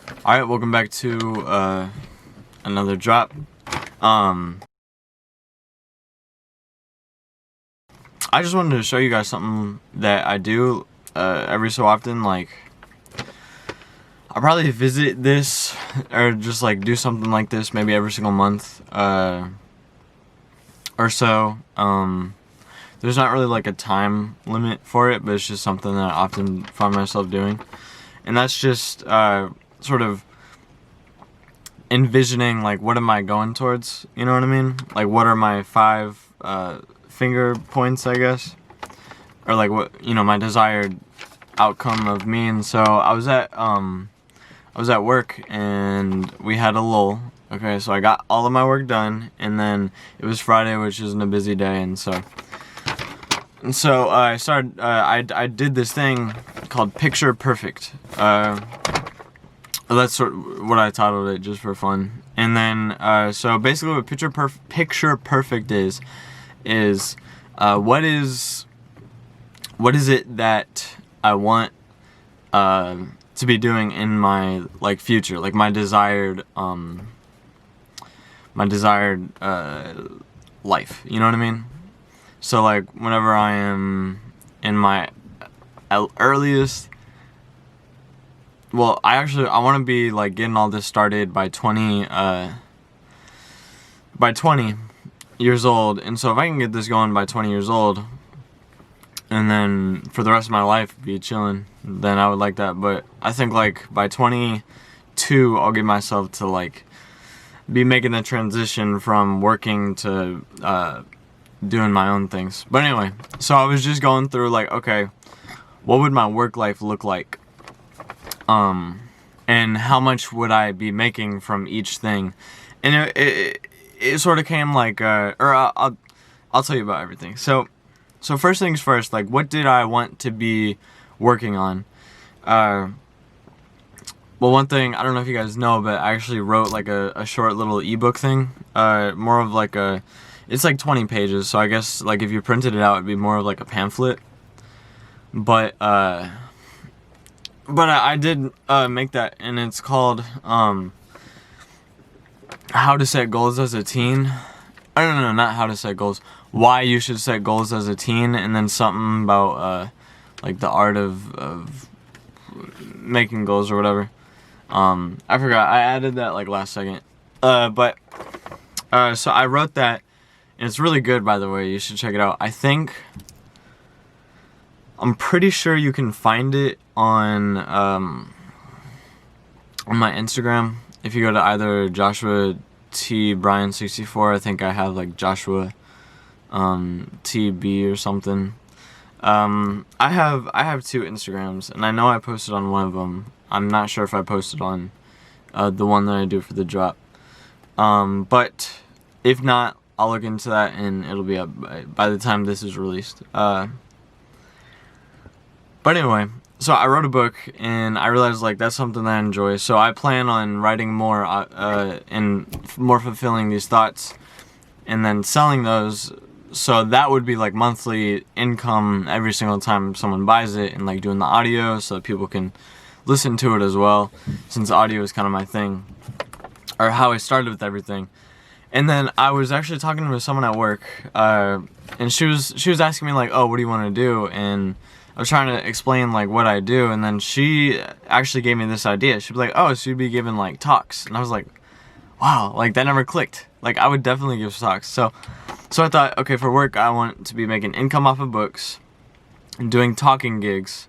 Alright, welcome back to another drop. I just wanted to show you guys something that I do every so often. Like, I'll probably visit this or just like do something like this maybe every single month or so. There's not really like a time limit for it, but it's just something that I often find myself doing. And that's just sort of envisioning, like, what am I going towards, you know what I mean? Like, what are my 5 finger points, I guess? Or like, what, you know, my desired outcome of me. And so I was at work and we had a lull. Okay, so I got all of my work done, and then it was Friday, which isn't a busy day, and so I started, I did this thing called Picture Perfect. That's sort of what I titled it, just for fun. And then, so basically what Picture Perfect is what is it that I want to be doing in my, like, future, like my desired life, you know what I mean? So, like, whenever I am in my earliest, well, I want to be, like, getting all this started by 20 years old. And so if I can get this going by 20 years old, and then for the rest of my life be chilling, then I would like that. But I think, like, by 22, I'll give myself to, like, be making the transition from working to doing my own things. But anyway, so I was just going through, like, okay, what would my work life look like? And how much would I be making from each thing? And it sort of came like, I'll tell you about everything. So first things first, like, what did I want to be working on? Well, one thing, I don't know if you guys know, but I actually wrote, like, a short little ebook thing. More of like it's like 20 pages, so I guess, like, if you printed it out, it'd be more of like a pamphlet. But I did make that, and it's called How to Set Goals as a Teen. No, not how to set goals. Why you should set goals as a teen, and then something about like the art of making goals or whatever. I forgot. I added that, like, last second. So I wrote that, and it's really good, by the way. You should check it out. I'm pretty sure you can find it on my Instagram. If you go to either Joshua T Bryan 64, I think I have, like, Joshua TB or something. I have 2 Instagrams, and I know I posted on one of them. I'm not sure if I posted on the one that I do for the drop. But if not, I'll look into that, and it'll be up by the time this is released. But anyway, so I wrote a book, and I realized, like, that's something that I enjoy. So I plan on writing more and more fulfilling these thoughts, and then selling those. So that would be, like, monthly income every single time someone buys it, and, like, doing the audio so that people can listen to it as well, since audio is kind of my thing, or how I started with everything. And then I was actually talking to someone at work, and she was asking me, like, oh, what do you want to do? And I was trying to explain, like, what I do, and then she actually gave me this idea. She'd be like, oh, so you'd be giving, like, talks. And I was like, wow, like, that never clicked. Like, I would definitely give talks. So I thought, okay, for work, I want to be making income off of books, and doing talking gigs,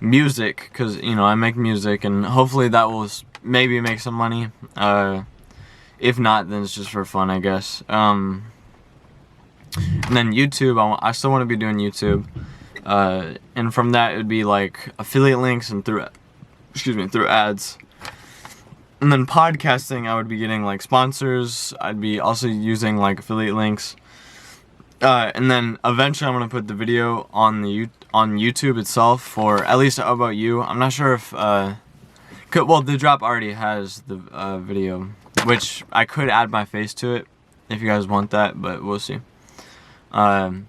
music, because, you know, I make music, and hopefully that will maybe make some money. If not, then it's just for fun, I guess. And then YouTube, I still want to be doing YouTube. And from that, it would be, like, affiliate links and through ads. And then podcasting, I would be getting, like, sponsors. I'd be also using, like, affiliate links. And then eventually I'm going to put the video on YouTube itself, for at least How About You. I'm not sure if, well, the drop already has the video, which I could add my face to it if you guys want that, but we'll see. And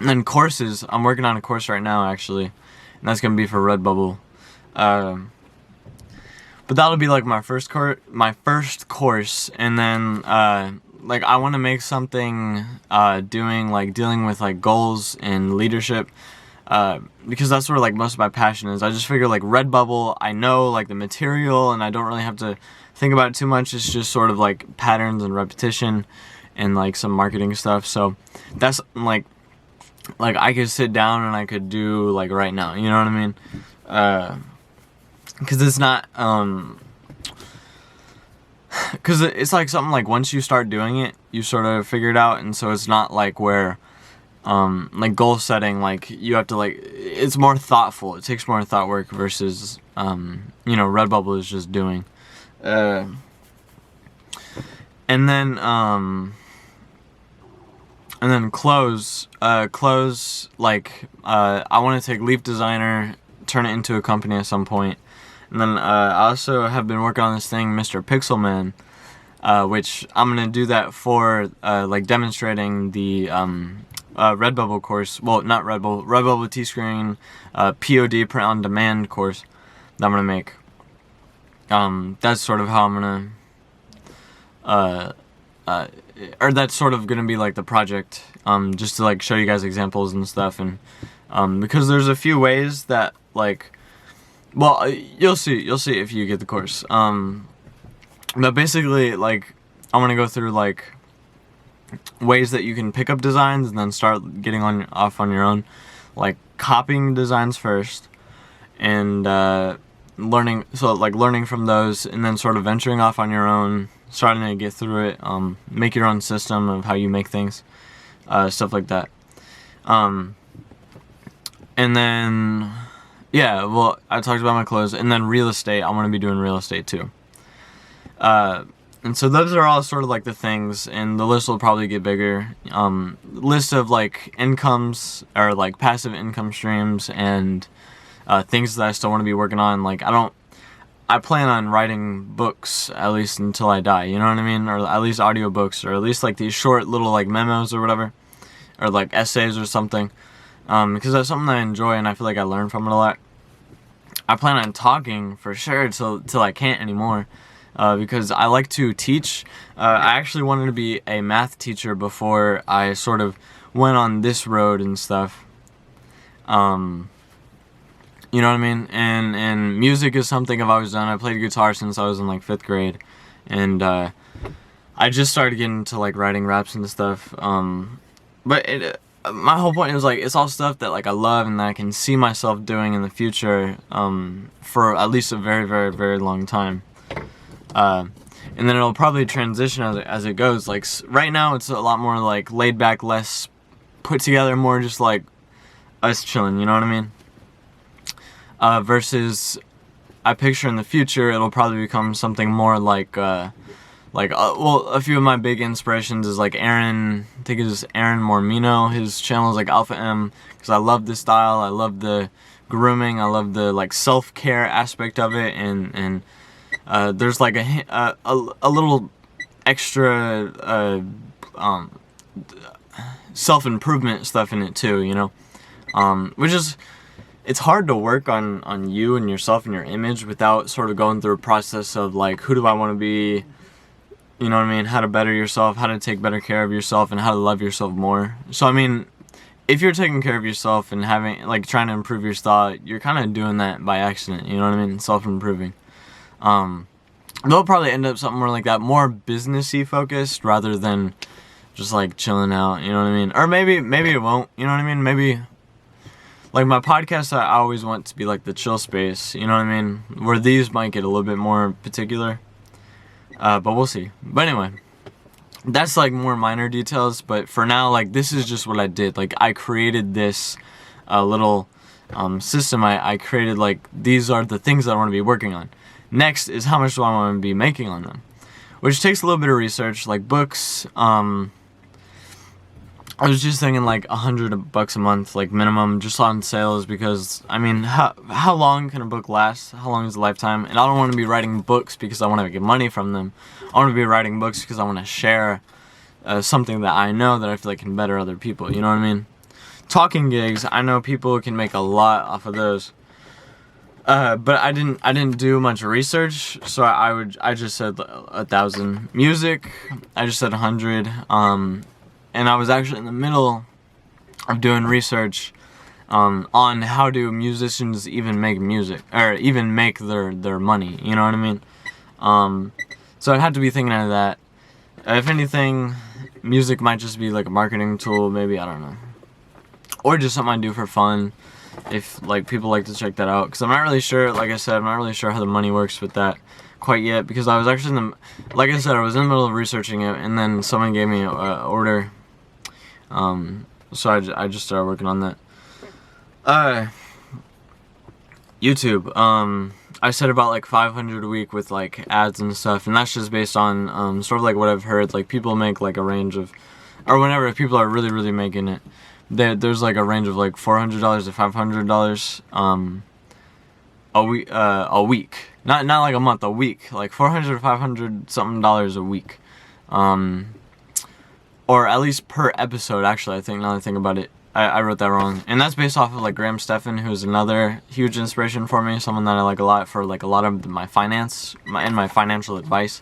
then courses, I'm working on a course right now, actually, and that's going to be for Redbubble. but that'll be like my first course, and then like I want to make something dealing with like goals and leadership, because that's where like most of my passion is. I just figure like Redbubble, I know like the material and I don't really have to think about it too much. It's just sort of like patterns and repetition and like some marketing stuff. So that's like I could sit down and I could do like right now, you know what I mean? Because it's not because it's like something like once you start doing it, you sort of figure it out. And so it's not like where like goal setting, like you have to like, it's more thoughtful, it takes more thought work versus you know, Redbubble is just doing. And then clothes, like I want to take TheLeafDesigner, turn it into a company at some point. And then I also have been working on this thing, Mr. Pixelman, which I'm gonna do that for like demonstrating the Redbubble course. Well, not Redbubble, Redbubble T-Screen, POD, print on demand course that I'm gonna make. That's sort of how I'm gonna or that's sort of gonna be like the project, just to like show you guys examples and stuff. And because there's a few ways that like, well, you'll see if you get the course. But basically, like, I want to go through like ways that you can pick up designs and then start getting off on your own, like copying designs first, and learning from those, and then sort of venturing off on your own, starting to get through it, make your own system of how you make things, stuff like that. And then, yeah, well, I talked about my clothes, and then real estate. I want to be doing real estate too. And so those are all sort of like the things, and the list will probably get bigger. List of like incomes, or like passive income streams, and things that I still want to be working on. Like I plan on writing books at least until I die, you know what I mean? Or at least audiobooks, or at least like these short little like memos or whatever, or like essays or something. Because that's something that I enjoy and I feel like I learn from it a lot. I plan on talking for sure till I can't anymore, because I like to teach. I actually wanted to be a math teacher before I sort of went on this road and stuff. You know what I mean? And music is something I've always done. I played guitar since I was in like 5th grade, and I just started getting into like writing raps and stuff. But my whole point is like, it's all stuff that like I love and that I can see myself doing in the future, for at least a very, very, very long time. And then it'll probably transition as it goes. Like right now it's a lot more like laid back, less put together, more just like us chilling, you know what I mean? Versus I picture in the future it'll probably become something more like well, a few of my big inspirations is like Aaron, I think it's Aaron Mormino. His channel is like Alpha M, because I love the style, I love the grooming, I love the like self-care aspect of it, and there's like a little extra self-improvement stuff in it too, you know, which is, it's hard to work on you and yourself and your image without sort of going through a process of like, who do I want to be, you know what I mean, how to better yourself, how to take better care of yourself, and how to love yourself more. So I mean, if you're taking care of yourself and having like trying to improve your style, you're kind of doing that by accident, you know what I mean, self-improving. They'll probably end up something more like that, more businessy focused rather than just like chilling out, you know what I mean? Or maybe it won't, you know what I mean? Maybe like my podcast, I always want to be like the chill space, you know what I mean? Where these might get a little bit more particular, but we'll see. But anyway, that's like more minor details, but for now, like this is just what I did. Like I created this little system. I created like, these are the things that I want to be working on. Next is how much do I want to be making on them, which takes a little bit of research. Like books, I was just thinking like $100 a month, like minimum, just on sales, because I mean, how long can a book last? How long is a lifetime? And I don't want to be writing books because I want to get money from them. I want to be writing books because I want to share something that I know that I feel like can better other people. You know what I mean? Talking gigs, I know people can make a lot off of those. But I didn't do much research, so I just said 1,000. Music, I just said 100. And I was actually in the middle of doing research on how do musicians even make music, or even make their money, you know what I mean? So I'd have to be thinking of that. If anything, music might just be like a marketing tool, maybe, I don't know. Or just something I do for fun, if like people like to check that out. Because I'm not really sure, like I said, I'm not really sure how the money works with that quite yet. Because I was actually like I said, I was in the middle of researching it, and then someone gave me an order. So I just started working on that. YouTube, I said about like 500 a week with like ads and stuff, and that's just based on sort of like what I've heard. Like people make like a range of, or whenever, if people are really making it, there's like a range of like $400 to $500 a week, not like a month, a week, like $400 to $500 something a week, or at least per episode. Actually, I think, now that I think about it, I wrote that wrong, and that's based off of like Graham Stephan, who's another huge inspiration for me, someone that I like a lot for like a lot of my finance and my financial advice.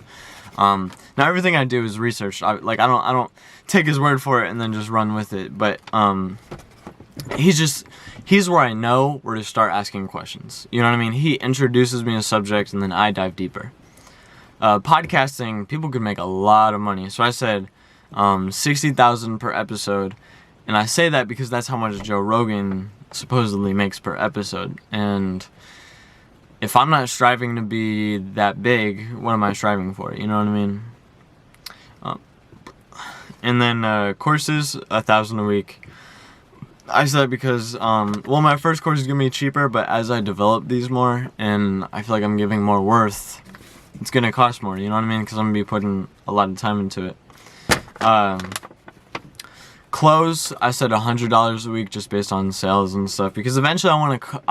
Now everything I do is researched. I don't take his word for it and then just run with it. But he's where I know where to start asking questions. You know what I mean? He introduces me to a subject and then I dive deeper. Podcasting, people could make a lot of money. So I said $60,000 per episode, and I say that because that's how much Joe Rogan supposedly makes per episode. And if I'm not striving to be that big, what am I striving for? You know what I mean? And then courses, 1,000 a week. I said that because, well, my first course is going to be cheaper, but as I develop these more, and I feel like I'm giving more worth, it's going to cost more, you know what I mean? Because I'm going to be putting a lot of time into it. Clothes, I said $100 a week just based on sales and stuff, because eventually I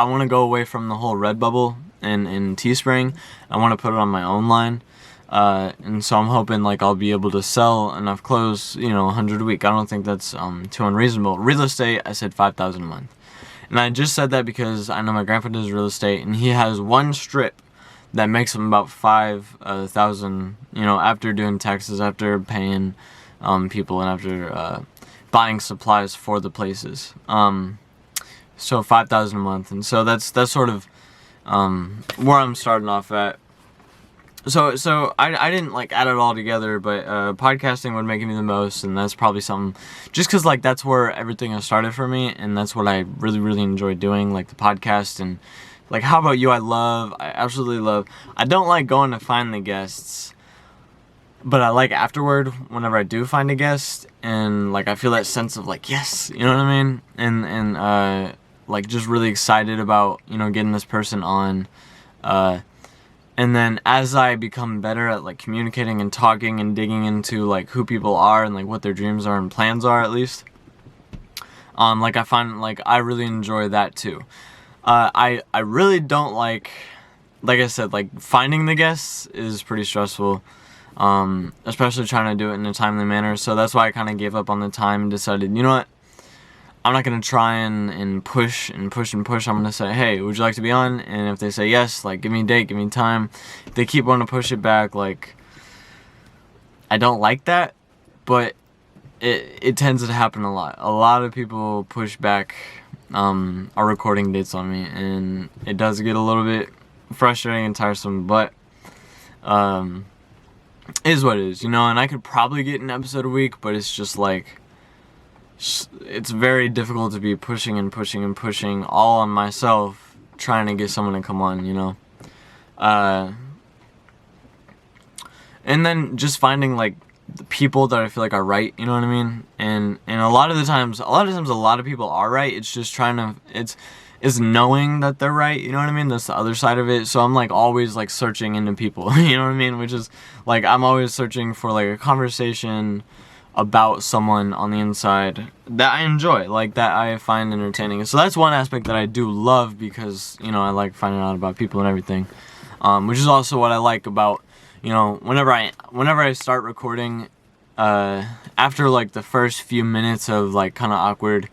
want to go away from the whole Redbubble and Teespring. I want to put it on my own line, and so I'm hoping like I'll be able to sell enough clothes, you know, 100 a week. I don't think that's too unreasonable. Real estate, I said 5,000 a month, and I just said that because I know my grandpa does real estate, and he has one strip that makes him about 5,000, you know, after doing taxes, after paying people, and after buying supplies for the places. So 5,000 a month, and so that's sort of where I'm starting off at. So I didn't like add it all together, but podcasting would make me the most, and that's probably something, just because like that's where everything has started for me, and that's what I really enjoy doing, like the podcast. And like How About You, I absolutely love. I don't like going to find the guests, but I like afterward whenever I do find a guest, and like I feel that sense of like, yes, you know what I mean, and like just really excited about, you know, getting this person on, and then as I become better at like communicating and talking and digging into like who people are and like what their dreams are and plans are, at least, like I find like I really enjoy that too. I really don't like I said, like finding the guests is pretty stressful. Especially trying to do it in a timely manner. So that's why I kind of gave up on the time and decided, you know what, I'm not going to try and push. I'm going to say, hey, would you like to be on? And if they say yes, like give me a date, give me time. If they keep wanting to push it back, like I don't like that, but it tends to happen a lot. A lot of people push back our recording dates on me, and it does get a little bit frustrating and tiresome, but is what it is, you know. And I could probably get an episode a week, but it's just like, it's very difficult to be pushing all on myself, trying to get someone to come on, you know. And then just finding like the people that I feel like are right, you know what I mean. And a lot of times a lot of people are right. It's just it's knowing that they're right, you know what I mean? That's the other side of it. So I'm like always like searching into people, you know what I mean? Which is like, I'm always searching for like a conversation about someone on the inside that I enjoy, like that I find entertaining. So that's one aspect that I do love, because, you know, I like finding out about people and everything. Which is also what I like about, you know, whenever I start recording, after like the first few minutes of like kind of awkward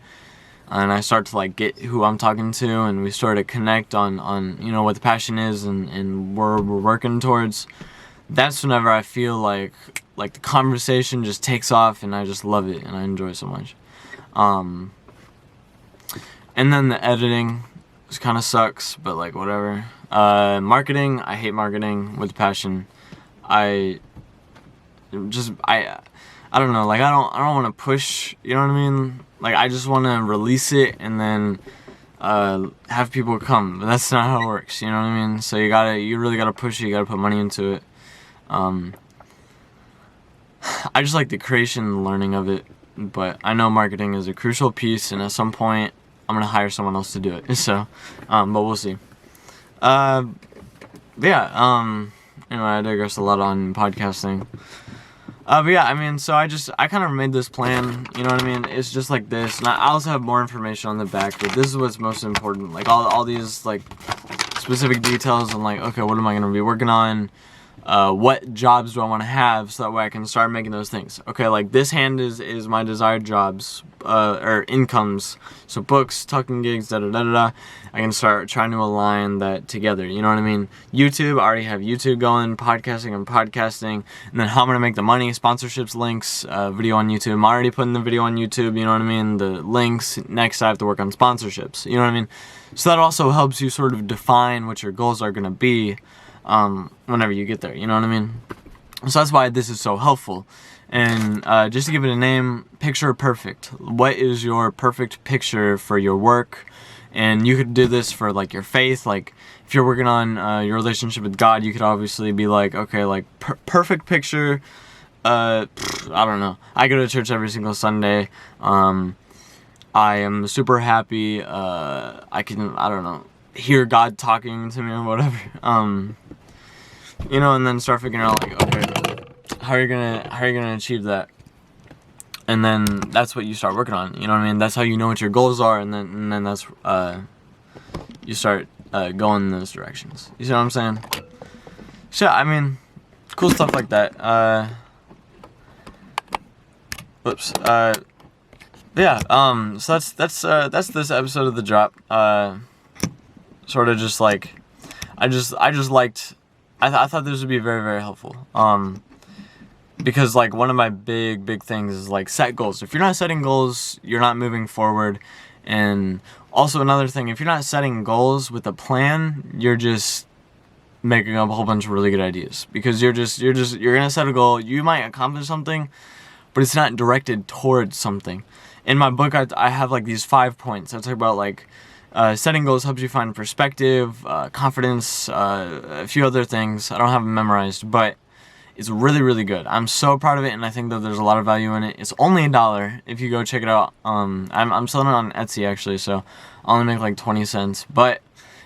and I start to like get who I'm talking to, and we sort of connect on you know what the passion is and where we're working towards, that's whenever I feel like the conversation just takes off, and I just love it and I enjoy it so much. And then the editing kind of sucks, but like whatever. Marketing, I hate marketing with passion. I don't know, like I don't want to push, you know what I mean? Like I just want to release it and then have people come, but that's not how it works, you know what I mean? So you really gotta push it, you gotta put money into it. I just like the creation and learning of it, but I know marketing is a crucial piece, and at some point I'm gonna hire someone else to do it. So, but we'll see. Yeah. Anyway, I digress a lot on podcasting. But yeah, I mean, so I kind of made this plan, you know what I mean? It's just like this, and I also have more information on the back, but this is what's most important. Like all these like specific details on like, okay, what am I gonna be working on? What jobs do I want to have, so that way I can start making those things. Okay, like this hand is my desired jobs, or incomes. So books, talking gigs, da-da-da-da-da. I can start trying to align that together, you know what I mean? YouTube, I already have YouTube going, podcasting, and then how I'm going to make the money, sponsorships, links, video on YouTube. I'm already putting the video on YouTube, you know what I mean? The links, next I have to work on sponsorships, you know what I mean? So that also helps you sort of define what your goals are going to be whenever you get there, you know what I mean? So that's why this is so helpful. And just to give it a name, picture perfect. What is your perfect picture for your work? And you could do this for like your faith. Like if you're working on your relationship with God, you could obviously be like, okay, like perfect picture. I don't know. I go to church every single Sunday. I am super happy. I don't know, hear God talking to me or whatever. You know, and then start figuring out like, okay, how are you gonna achieve that? And then that's what you start working on, you know what I mean? That's how you know what your goals are, and then that's you start going in those directions. You see what I'm saying? So I mean, cool stuff like that. Whoops. Yeah. So that's this episode of The Drop. Sort of just like, I thought this would be very, very helpful. Because like one of my big things is like set goals. If you're not setting goals, you're not moving forward. And also another thing, if you're not setting goals with a plan, you're just making up a whole bunch of really good ideas. Because you're gonna set a goal, you might accomplish something, but it's not directed towards something. In my book, I have like these 5 points. I talk about like setting goals helps you find perspective, confidence, a few other things. I don't have them memorized, but it's really, really good. I'm so proud of it, and I think that there's a lot of value in it. It's only $1 if you go check it out. I'm selling it on Etsy actually, so I only make like 20 cents, but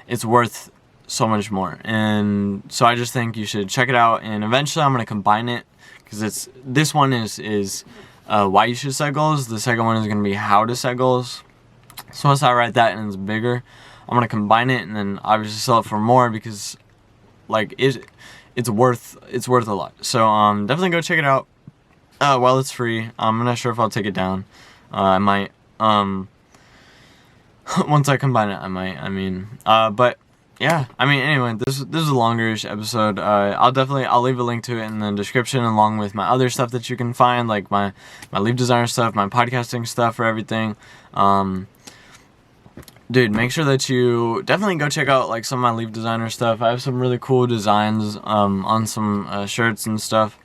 it's worth so much more. And so I just think you should check it out, and eventually I'm gonna combine it, because this one is why you should set goals. The second one is gonna be how to set goals. So once I write that and it's bigger, I'm gonna combine it and then obviously sell it for more, because like it's worth a lot. So definitely go check it out while it's free. I'm not sure if I'll take it down. I might once I combine it, I might. I mean, but yeah. I mean, anyway, this is a longer-ish episode. I'll leave a link to it in the description, along with my other stuff that you can find, like my LeafDesigner stuff, my podcasting stuff, for everything. Dude, make sure that you definitely go check out like some of my LeafDesigner stuff. I have some really cool designs on some shirts and stuff.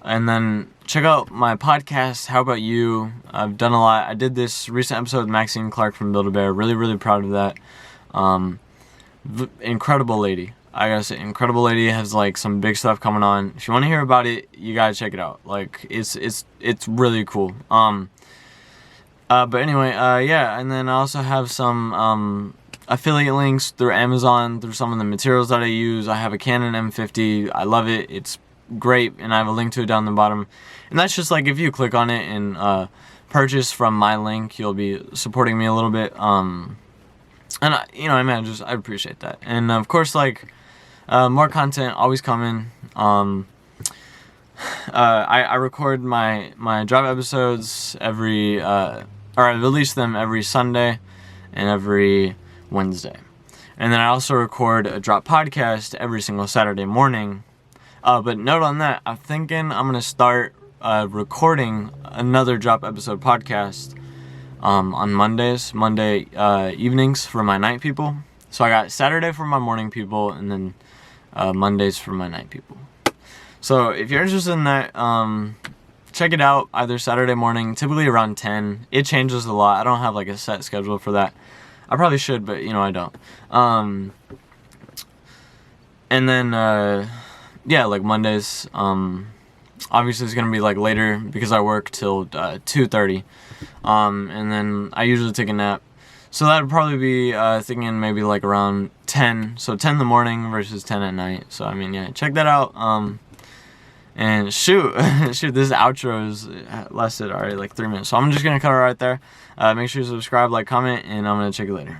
And then check out my podcast, How About You? I've done a lot. I did this recent episode with Maxine Clark from Build-A-Bear. Really, really proud of that. Incredible lady. I gotta say, incredible lady, has like some big stuff coming on. If you want to hear about it, you gotta check it out. Like it's really cool. But anyway, yeah, and then I also have some affiliate links through Amazon, through some of the materials that I use. I have a Canon M50. I love it. It's great, and I have a link to it down the bottom. And that's just like, if you click on it and purchase from my link, you'll be supporting me a little bit. And I mean, I appreciate that. And of course, like more content always coming. I record my drop episodes every or I release them every Sunday and every Wednesday. And then I also record a drop podcast every single Saturday morning. But note on that, I'm thinking I'm going to start recording another drop episode podcast on Monday evenings for my night people. So I got Saturday for my morning people, and then Mondays for my night people. So if you're interested in that, check it out either Saturday morning, typically around 10. It changes a lot. I don't have like a set schedule for that. I probably should, but I don't. And then like Mondays, obviously it's gonna be like later because I work till 2:30, and then I usually take a nap. So that would probably be thinking maybe like around 10. So 10 in the morning versus 10 at night. So I mean, yeah, check that out. And shoot, this outro is lasted already like 3 minutes. So I'm just gonna cut it right there. Make sure you subscribe, like, comment, and I'm gonna check you later.